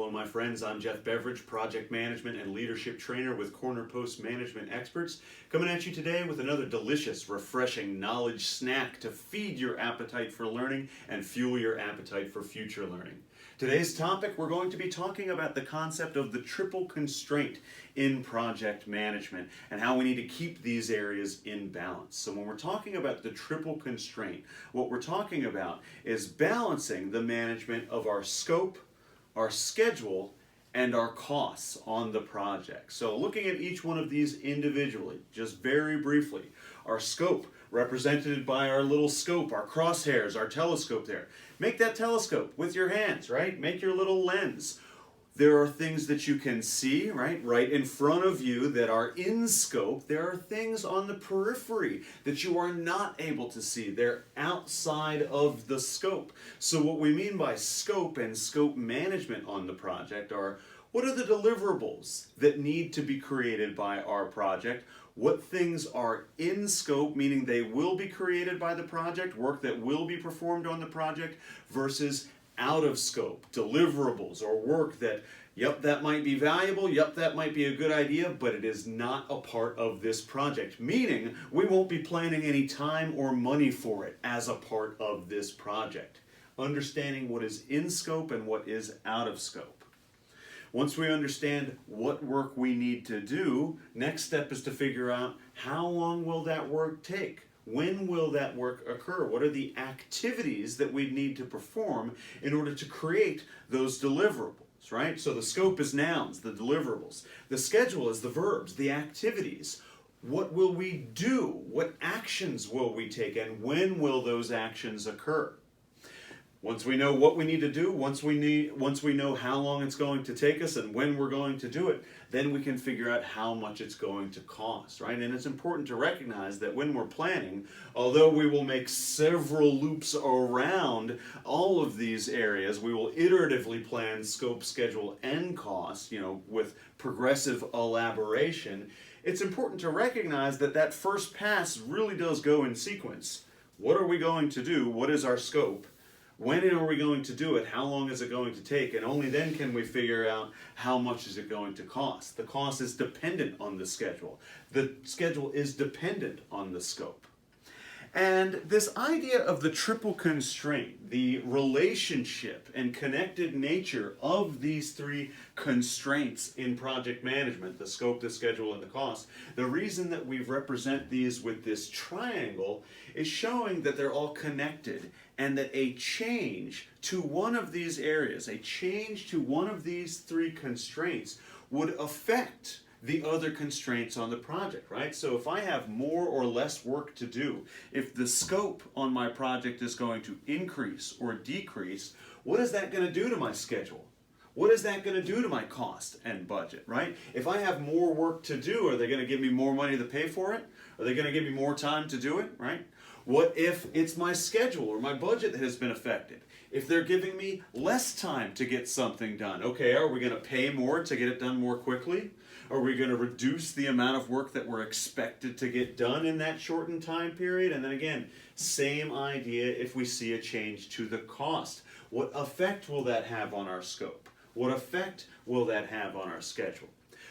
Hello, my friends. I'm Jeff Beveridge, Project Management and Leadership Trainer with Corner Post Management Experts, coming at you today with another delicious, refreshing knowledge snack to feed your appetite for learning and fuel your appetite for future learning. Today's topic, we're going to be talking about the concept of the triple constraint in project management and how we need to keep these areas in balance. So when we're talking about the triple constraint, what we're talking about is balancing the management of our scope, our schedule, and our costs on the project. So looking at each one of these individually, just very briefly, our scope, represented by our little scope, our crosshairs, our telescope there. Make that telescope with your hands, right? Make your little lens. There are things that you can see, right in front of you that are in scope. There are things on the periphery that you are not able to see. They're outside of the scope. So what we mean by scope and scope management on the project are, what are the deliverables that need to be created by our project? What things are in scope, meaning they will be created by the project, work that will be performed on the project, versus out of scope, deliverables or work that, yep, that might be valuable, yep, that might be a good idea, but it is not a part of this project, meaning we won't be planning any time or money for it as a part of this project. Understanding what is in scope and what is out of scope. Once we understand what work we need to do, next step is to figure out how long will that work take? When will that work occur? What are the activities that we need to perform in order to create those deliverables, right? So the scope is nouns, the deliverables. The schedule is the verbs, the activities. What will we do? What actions will we take? And when will those actions occur? Once we know what we need to do, once we know how long it's going to take us and when we're going to do it, then we can figure out how much it's going to cost, right? And it's important to recognize that when we're planning, although we will make several loops around all of these areas, we will iteratively plan scope, schedule, and cost, with progressive elaboration. It's important to recognize that that first pass really does go in sequence. What are we going to do? What is our scope? When are we going to do it? How long is it going to take? And only then can we figure out how much is it going to cost. The cost is dependent on the schedule. The schedule is dependent on the scope. And this idea of the triple constraint, the relationship and connected nature of these three constraints in project management, the scope, the schedule, and the cost, the reason that we represent these with this triangle is showing that they're all connected and that a change to one of these areas, a change to one of these three constraints would affect the other constraints on the project, right? So if I have more or less work to do, if the scope on my project is going to increase or decrease, what is that going to do to my schedule? What is that going to do to my cost and budget, right? If I have more work to do, are they going to give me more money to pay for it? Are they going to give me more time to do it, right? What if it's my schedule or my budget that has been affected? If they're giving me less time to get something done, okay, are we going to pay more to get it done more quickly? Are we going to reduce the amount of work that we're expected to get done in that shortened time period? And then again, same idea if we see a change to the cost. What effect will that have on our scope? What effect will that have on our schedule?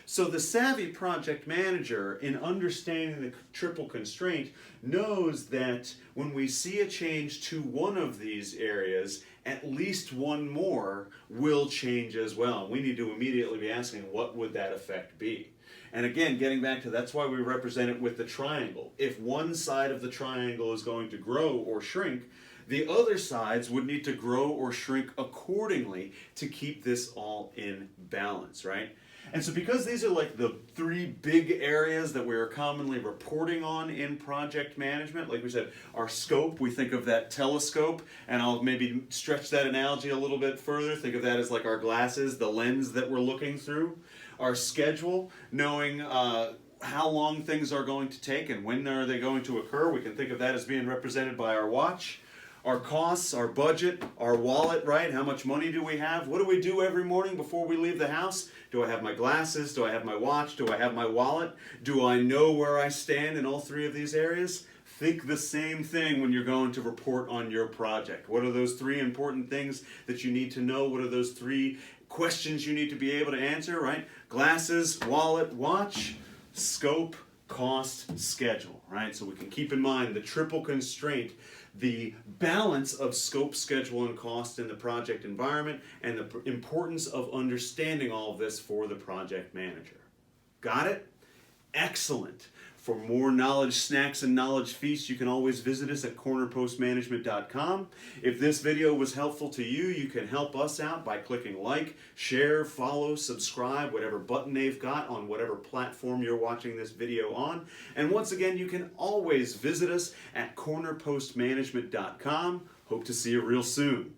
So the savvy project manager, in understanding the triple constraint, knows that when we see a change to one of these areas, at least one more will change as well. We need to immediately be asking, what would that effect be? And again, getting back to that's why we represent it with the triangle. If one side of the triangle is going to grow or shrink, the other sides would need to grow or shrink accordingly to keep this all in balance, right? And so because these are like the three big areas that we are commonly reporting on in project management, like we said, our scope, we think of that telescope, and I'll maybe stretch that analogy a little bit further, think of that as like our glasses, the lens that we're looking through. Our schedule, knowing how long things are going to take and when are they going to occur, we can think of that as being represented by our watch. Our costs, our budget, our wallet, right? How much money do we have? What do we do every morning before we leave the house? Do I have my glasses? Do I have my watch? Do I have my wallet? Do I know where I stand in all three of these areas? Think the same thing when you're going to report on your project. What are those three important things that you need to know? What are those three questions you need to be able to answer, right? Glasses, wallet, watch, scope, cost, schedule, right? So we can keep in mind the triple constraint, the balance of scope, schedule, and cost in the project environment, and the importance of understanding all of this for the project manager. Got it? Excellent. For more knowledge snacks and knowledge feasts, you can always visit us at cornerpostmanagement.com. If this video was helpful to you, you can help us out by clicking like, share, follow, subscribe, whatever button they've got on whatever platform you're watching this video on. And once again, you can always visit us at cornerpostmanagement.com. Hope to see you real soon.